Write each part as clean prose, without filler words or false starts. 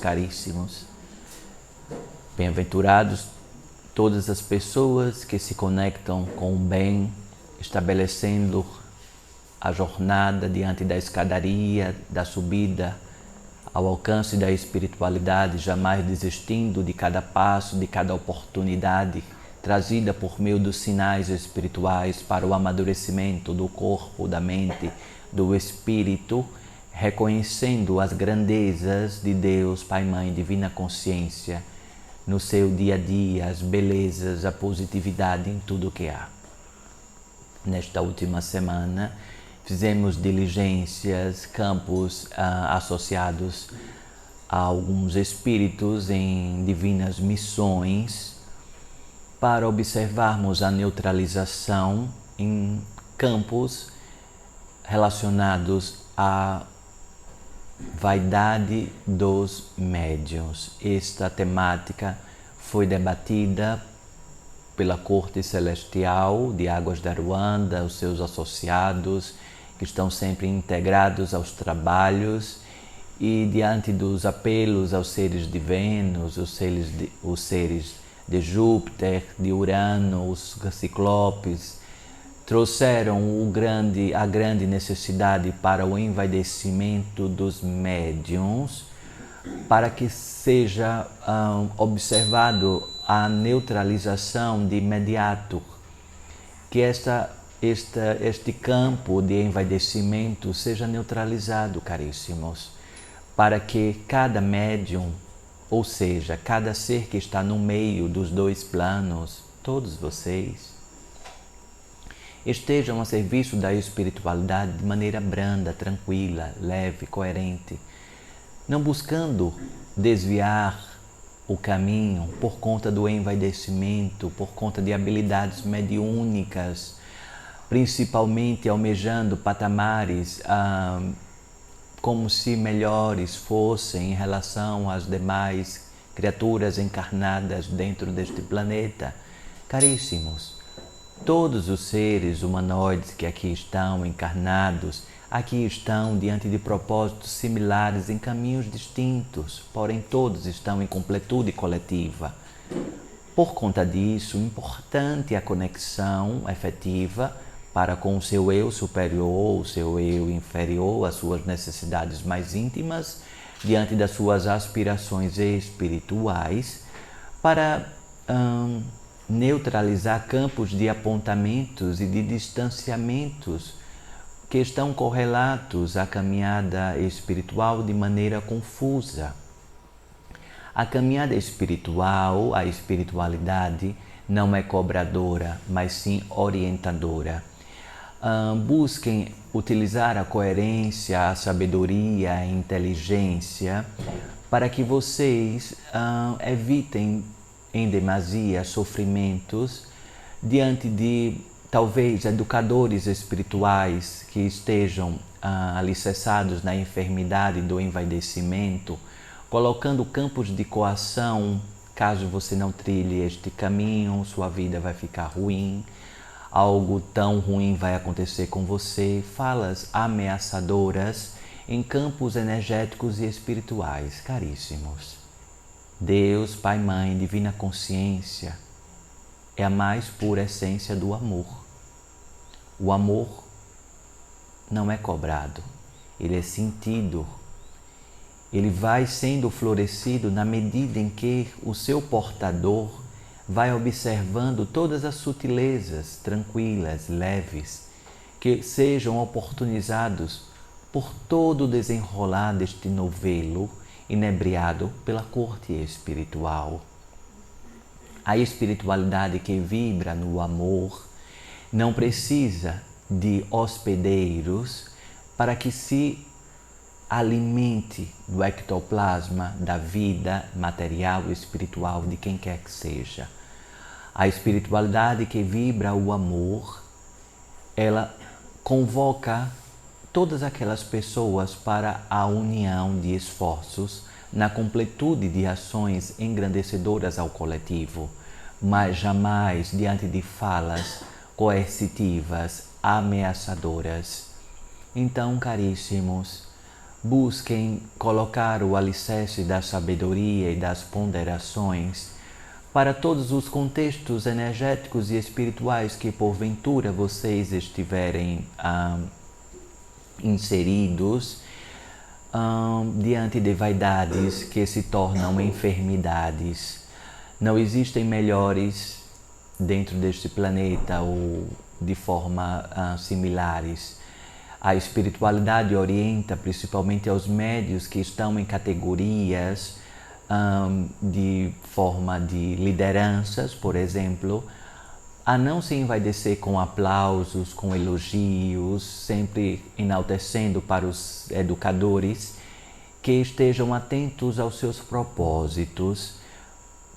caríssimos. Bem-aventurados todas as pessoas que se conectam com o bem, estabelecendo a jornada diante da escadaria, da subida ao alcance da espiritualidade, jamais desistindo de cada passo, de cada oportunidade trazida por meio dos sinais espirituais para o amadurecimento do corpo, da mente, do espírito, reconhecendo as grandezas de Deus, Pai, Mãe, Divina Consciência, no seu dia a dia, as belezas, a positividade em tudo o que há. Nesta última semana, fizemos diligências, campos associados a alguns espíritos em divinas missões, para observarmos a neutralização em campos relacionados à vaidade dos médiuns. Esta temática foi debatida pela Corte Celestial de Águas da Ruanda, os seus associados, que estão sempre integrados aos trabalhos, e diante dos apelos aos seres de Vênus, os seres de Júpiter, de Urano, os ciclopes, trouxeram a grande necessidade para o envaidecimento dos médiuns, para que seja observado a neutralização de imediato, que este campo de envaidecimento seja neutralizado, caríssimos, para que cada médium, ou seja, cada ser que está no meio dos dois planos, todos vocês, estejam a serviço da espiritualidade de maneira branda, tranquila, leve, coerente, não buscando desviar o caminho por conta do envaidecimento, por conta de habilidades mediúnicas, principalmente almejando patamares como se melhores fossem em relação às demais criaturas encarnadas dentro deste planeta. Caríssimos, todos os seres humanoides que aqui estão encarnados, aqui estão diante de propósitos similares em caminhos distintos, porém todos estão em completude coletiva. Por conta disso, importante a conexão efetiva para com o seu eu superior, o seu eu inferior, as suas necessidades mais íntimas, diante das suas aspirações espirituais, para neutralizar campos de apontamentos e de distanciamentos que estão correlatos à caminhada espiritual de maneira confusa. A caminhada espiritual, a espiritualidade, não é cobradora, mas sim orientadora. Busquem utilizar a coerência, a sabedoria, a inteligência, para que vocês evitem em demasia sofrimentos diante de talvez educadores espirituais que estejam alicerçados na enfermidade do envaidecimento, colocando campos de coação. Caso você não trilhe este caminho, sua vida vai ficar ruim, algo tão ruim vai acontecer com você, falas ameaçadoras em campos energéticos e espirituais. Caríssimos, Deus, Pai, Mãe, Divina Consciência, é a mais pura essência do amor. O amor não é cobrado, ele é sentido. Ele vai sendo florescido na medida em que o seu portador vai observando todas as sutilezas tranquilas, leves, que sejam oportunizados por todo o desenrolar deste novelo inebriado pela corte espiritual. A espiritualidade que vibra no amor não precisa de hospedeiros para que se alimente do ectoplasma da vida material e espiritual de quem quer que seja. A espiritualidade que vibra o amor, ela convoca todas aquelas pessoas para a união de esforços na completude de ações engrandecedoras ao coletivo, mas jamais diante de falas coercitivas, ameaçadoras. Então, caríssimos, Busquem colocar o alicerce da sabedoria e das ponderações para todos os contextos energéticos e espirituais que porventura vocês estiverem inseridos diante de vaidades que se tornam enfermidades. Não existem melhores dentro deste planeta ou de forma similares. A espiritualidade orienta principalmente aos médios que estão em categorias de forma de lideranças, por exemplo, a não se envaidecer com aplausos, com elogios, sempre enaltecendo para os educadores que estejam atentos aos seus propósitos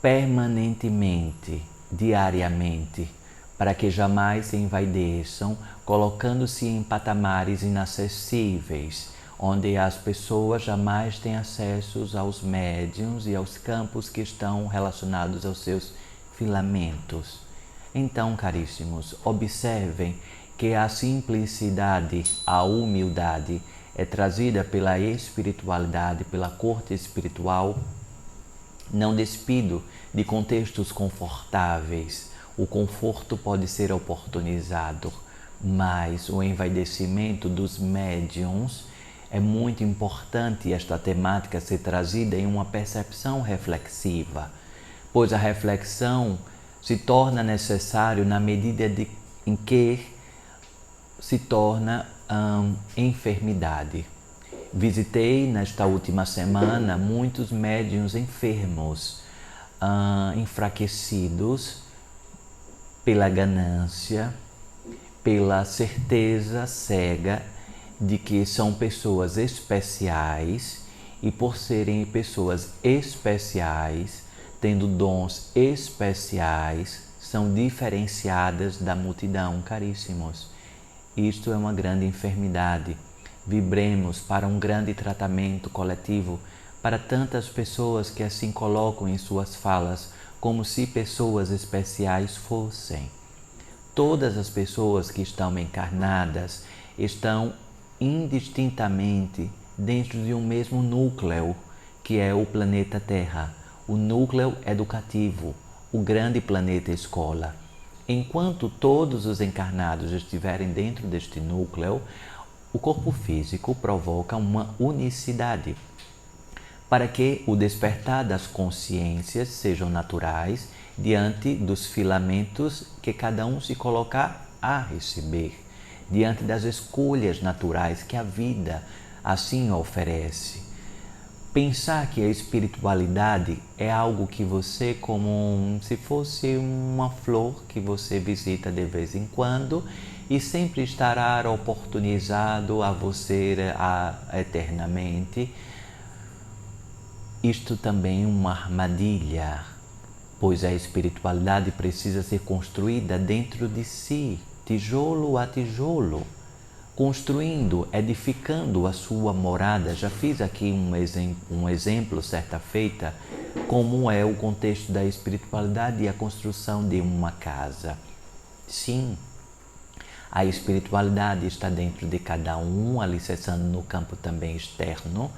permanentemente, diariamente, para que jamais se envaideçam, colocando-se em patamares inacessíveis, onde as pessoas jamais têm acesso aos médiuns e aos campos que estão relacionados aos seus filamentos. Então, caríssimos, observem que a simplicidade, a humildade é trazida pela espiritualidade, pela corte espiritual. Não despido de contextos confortáveis. O conforto pode ser oportunizado, mas o envaidecimento dos médiuns é muito importante esta temática ser trazida em uma percepção reflexiva, pois a reflexão se torna necessário na medida em que se torna enfermidade. Visitei nesta última semana muitos médiuns enfermos, enfraquecidos pela ganância, pela certeza cega de que são pessoas especiais e por serem pessoas especiais, tendo dons especiais, são diferenciadas da multidão, caríssimos. Isto é uma grande enfermidade. Vibremos para um grande tratamento coletivo para tantas pessoas que assim colocam em suas falas como se pessoas especiais fossem. Todas as pessoas que estão encarnadas estão indistintamente dentro de um mesmo núcleo, que é o planeta Terra, o núcleo educativo, o grande planeta escola. Enquanto todos os encarnados estiverem dentro deste núcleo, o corpo físico provoca uma unicidade, para que o despertar das consciências sejam naturais diante dos filamentos que cada um se colocar a receber, diante das escolhas naturais que a vida assim oferece. Pensar que a espiritualidade é algo que você, como se fosse uma flor que você visita de vez em quando e sempre estará oportunizado a você eternamente. Isto também é uma armadilha, pois a espiritualidade precisa ser construída dentro de si, tijolo a tijolo, construindo, edificando a sua morada. Já fiz aqui um exemplo certa feita, como é o contexto da espiritualidade e a construção de uma casa. Sim, a espiritualidade está dentro de cada um, alicerçando no campo também externo.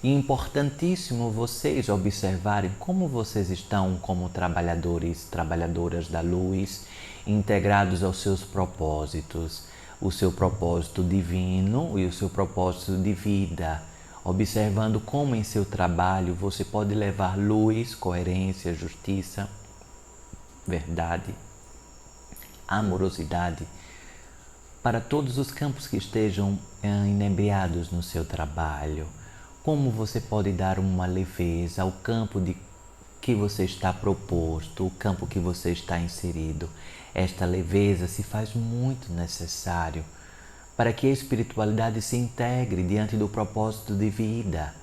E importantíssimo vocês observarem como vocês estão como trabalhadores, trabalhadoras da luz, integrados aos seus propósitos, o seu propósito divino e o seu propósito de vida, observando como em seu trabalho você pode levar luz, coerência, justiça, verdade, amorosidade para todos os campos que estejam inebriados no seu trabalho. Como você pode dar uma leveza ao campo que você está proposto, o campo que você está inserido. Esta leveza se faz muito necessário para que a espiritualidade se integre diante do propósito de vida.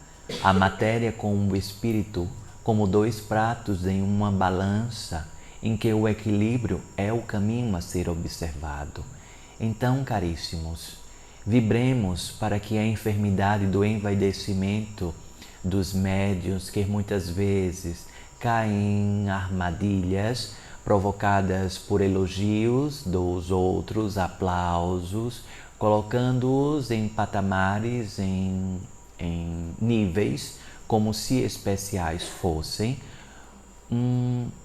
A matéria com o espírito como dois pratos em uma balança, em que o equilíbrio é o caminho a ser observado. Então, caríssimos, vibremos para que a enfermidade do envaidecimento dos médiuns, que muitas vezes caem em armadilhas provocadas por elogios dos outros, aplausos, colocando-os em patamares, em em níveis, como se especiais fossem,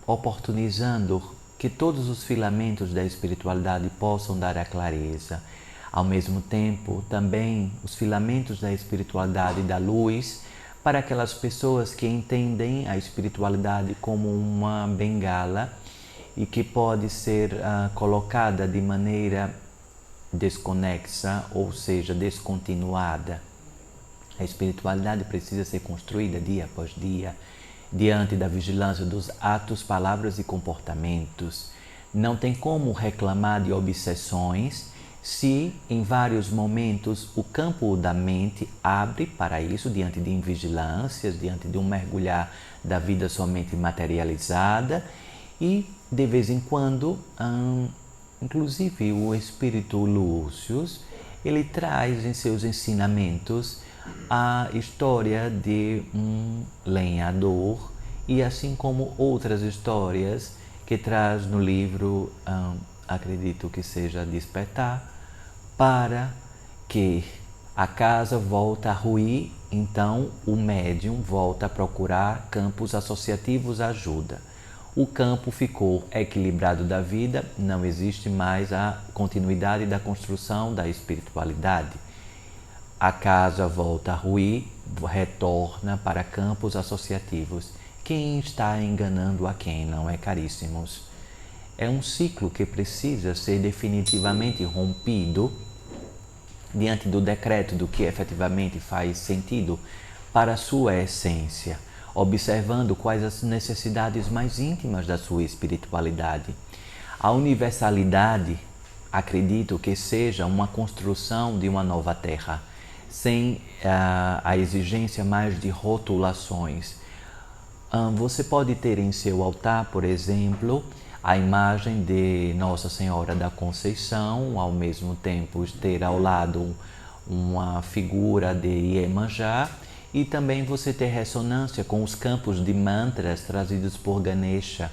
oportunizando que todos os filamentos da espiritualidade possam dar a clareza. Ao mesmo tempo, também os filamentos da espiritualidade da luz para aquelas pessoas que entendem a espiritualidade como uma bengala e que pode ser colocada de maneira desconexa, ou seja, descontinuada. A espiritualidade precisa ser construída dia após dia, diante da vigilância dos atos, palavras e comportamentos. Não tem como reclamar de obsessões se, em vários momentos, o campo da mente abre para isso, diante de invigilâncias, diante de um mergulhar da vida somente materializada e, de vez em quando, inclusive o espírito Lúcio, ele traz em seus ensinamentos a história de um lenhador e assim como outras histórias que traz no livro, acredito que seja Despertar, para que a casa volta a ruir, então o médium volta a procurar campos associativos ajuda. O campo ficou equilibrado da vida, não existe mais a continuidade da construção da espiritualidade. A casa volta a ruir, retorna para campos associativos. Quem está enganando a quem, não é, caríssimos? É um ciclo que precisa ser definitivamente rompido diante do decreto do que efetivamente faz sentido para a sua essência, observando quais as necessidades mais íntimas da sua espiritualidade. A universalidade, acredito que seja uma construção de uma nova terra, sem a exigência mais de rotulações. Você pode ter em seu altar, por exemplo, a imagem de Nossa Senhora da Conceição, ao mesmo tempo ter ao lado uma figura de Iemanjá, e também você ter ressonância com os campos de mantras trazidos por Ganesha,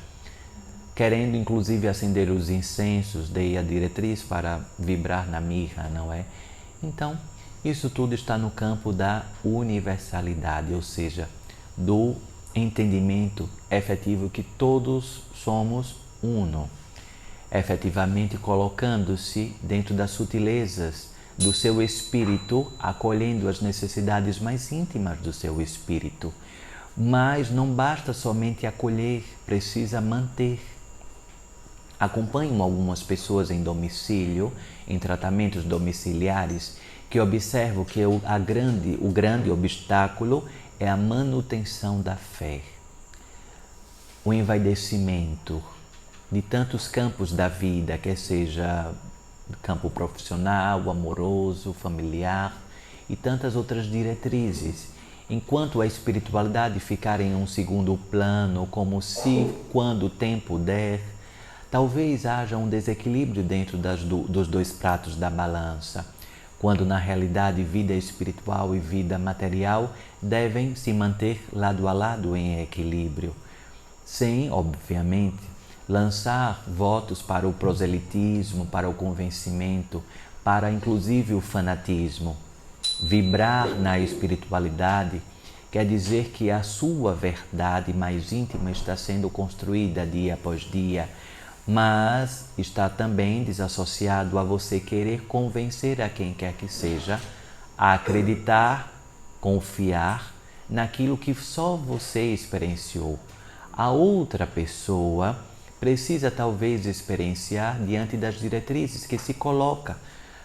querendo inclusive acender os incensos, dei a diretriz para vibrar na mirra, não é? Então, isso tudo está no campo da universalidade, ou seja, do entendimento efetivo que todos somos uno, efetivamente colocando-se dentro das sutilezas do seu espírito, acolhendo as necessidades mais íntimas do seu espírito. Mas não basta somente acolher, precisa manter. Acompanho algumas pessoas em domicílio, em tratamentos domiciliares, que observo que o grande obstáculo é a manutenção da fé. O envaidecimento de tantos campos da vida, quer seja campo profissional, amoroso, familiar e tantas outras diretrizes, enquanto a espiritualidade ficar em um segundo plano, como se, quando o tempo der, talvez haja um desequilíbrio dentro dos dois pratos da balança, quando na realidade vida espiritual e vida material devem se manter lado a lado em equilíbrio, sem, obviamente, lançar votos para o proselitismo, para o convencimento, para inclusive o fanatismo. Vibrar na espiritualidade quer dizer que a sua verdade mais íntima está sendo construída dia após dia, mas está também desassociado a você querer convencer a quem quer que seja a acreditar, confiar naquilo que só você experienciou. A outra pessoa precisa talvez experienciar diante das diretrizes que se coloca,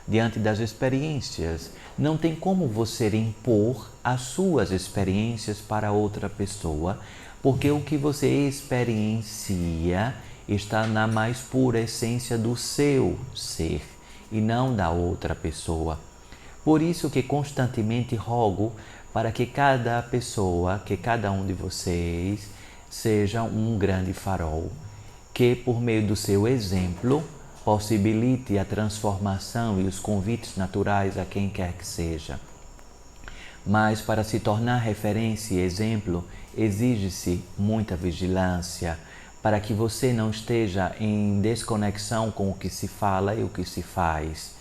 diante das experiências. Não tem como você impor as suas experiências para outra pessoa, porque o que você experiencia está na mais pura essência do seu ser e não da outra pessoa. Por isso que constantemente rogo para que cada pessoa, que cada um de vocês seja um grande farol, que por meio do seu exemplo possibilite a transformação e os convites naturais a quem quer que seja. Mas para se tornar referência e exemplo, exige-se muita vigilância para que você não esteja em desconexão com o que se fala e o que se faz,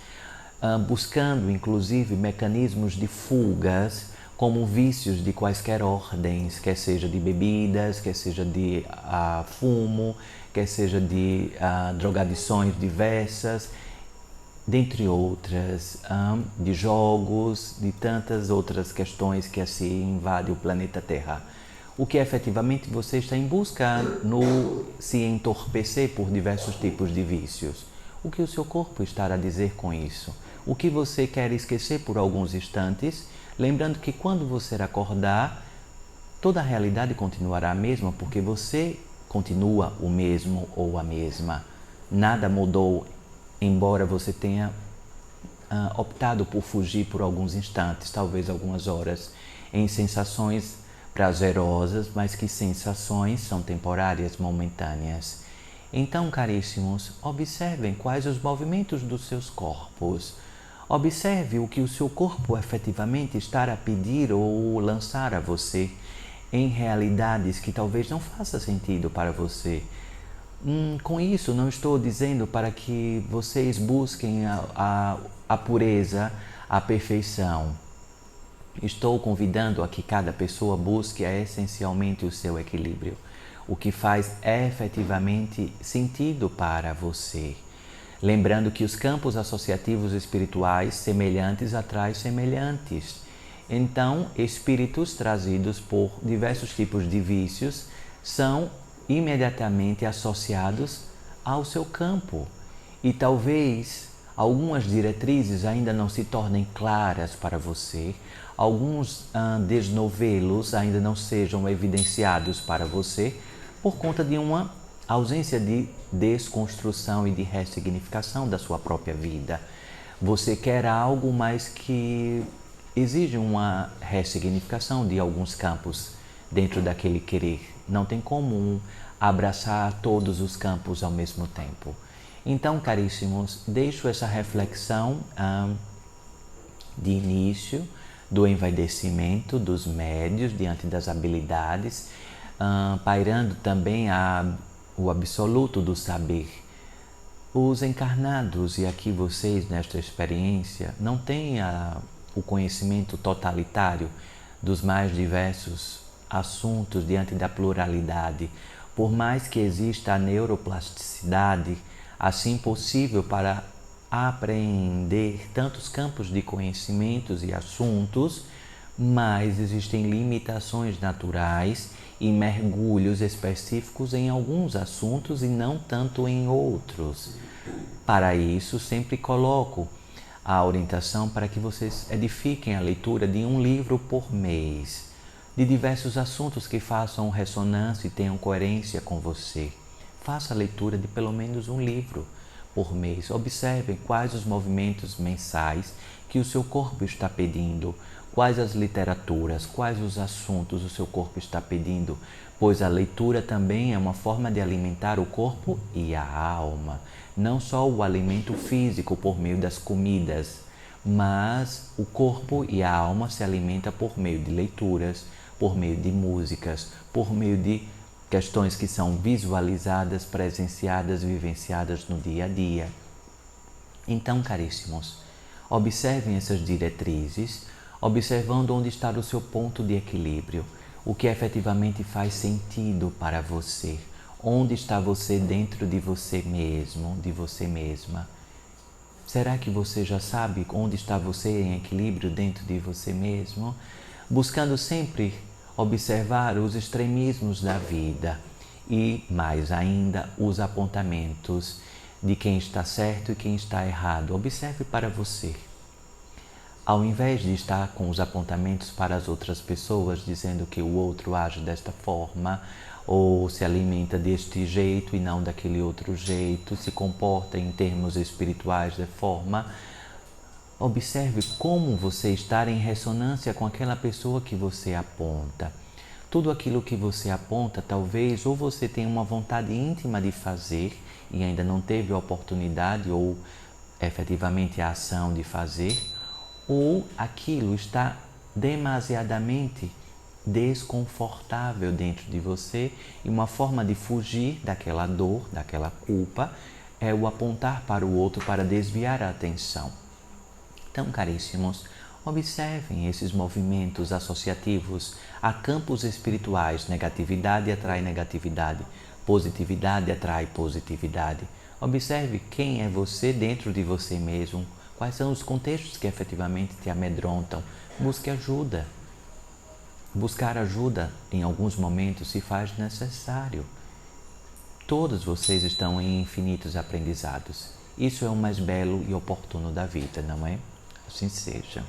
buscando inclusive mecanismos de fugas como vícios de quaisquer ordens, quer seja de bebidas, quer seja de fumo, quer seja de drogadições diversas, dentre outras, de jogos, de tantas outras questões que assim invadem o planeta Terra. O que efetivamente você está em busca no se entorpecer por diversos tipos de vícios. O que o seu corpo está a dizer com isso? O que você quer esquecer por alguns instantes, lembrando que quando você acordar, toda a realidade continuará a mesma, porque você continua o mesmo ou a mesma. Nada mudou, embora você tenha optado por fugir por alguns instantes, talvez algumas horas, em sensações prazerosas, mas que sensações são temporárias, momentâneas. Então, caríssimos, observem quais os movimentos dos seus corpos. Observe o que o seu corpo efetivamente está a pedir ou lançar a você em realidades que talvez não faça sentido para você. Com isso, não estou dizendo para que vocês busquem a pureza, a perfeição. Estou convidando a que cada pessoa busque essencialmente o seu equilíbrio, o que faz efetivamente sentido para você. Lembrando que os campos associativos espirituais semelhantes atraem semelhantes. Então, espíritos trazidos por diversos tipos de vícios são imediatamente associados ao seu campo. E talvez algumas diretrizes ainda não se tornem claras para você, alguns desnovelos ainda não sejam evidenciados para você por conta de uma ausência de desconstrução e de ressignificação da sua própria vida. Você quer algo, mas que exige uma ressignificação de alguns campos dentro daquele querer. Não tem como abraçar todos os campos ao mesmo tempo. Então, caríssimos, deixo essa reflexão de início do envaidecimento dos médios diante das habilidades, pairando também o absoluto do saber. Os encarnados, e aqui vocês nesta experiência, não têm o conhecimento totalitário dos mais diversos assuntos diante da pluralidade, por mais que exista a neuroplasticidade, assim possível para apreender tantos campos de conhecimentos e assuntos, mas existem limitações naturais e mergulhos específicos em alguns assuntos e não tanto em outros. Para isso, sempre coloco a orientação para que vocês edifiquem a leitura de um livro por mês, de diversos assuntos que façam ressonância e tenham coerência com você. Faça a leitura de pelo menos um livro por mês. Observem quais os movimentos mensais que o seu corpo está pedindo, quais as literaturas, quais os assuntos o seu corpo está pedindo, pois a leitura também é uma forma de alimentar o corpo e a alma. Não só o alimento físico por meio das comidas, mas o corpo e a alma se alimentam por meio de leituras, por meio de músicas, por meio de questões que são visualizadas, presenciadas, vivenciadas no dia a dia. Então, caríssimos, observem essas diretrizes, observando onde está o seu ponto de equilíbrio, o que efetivamente faz sentido para você, onde está você dentro de você mesmo, de você mesma. Será que você já sabe onde está você em equilíbrio dentro de você mesmo? Buscando sempre observar os extremismos da vida e, mais ainda, os apontamentos de quem está certo e quem está errado. Observe para você. Ao invés de estar com os apontamentos para as outras pessoas, dizendo que o outro age desta forma, ou se alimenta deste jeito e não daquele outro jeito, se comporta em termos espirituais de forma, observe como você está em ressonância com aquela pessoa que você aponta. Tudo aquilo que você aponta, talvez, ou você tenha uma vontade íntima de fazer e ainda não teve a oportunidade ou efetivamente a ação de fazer, ou aquilo está demasiadamente desconfortável dentro de você e uma forma de fugir daquela dor, daquela culpa, é o apontar para o outro para desviar a atenção. Então, caríssimos, Observem esses movimentos associativos a campos espirituais. Negatividade atrai negatividade, positividade atrai positividade. Observe quem é você dentro de você mesmo, quais são os contextos que efetivamente te amedrontam. Busque ajuda. Buscar ajuda em alguns momentos se faz necessário. Todos vocês estão em infinitos aprendizados. Isso é o mais belo e oportuno da vida, não é? Assim seja.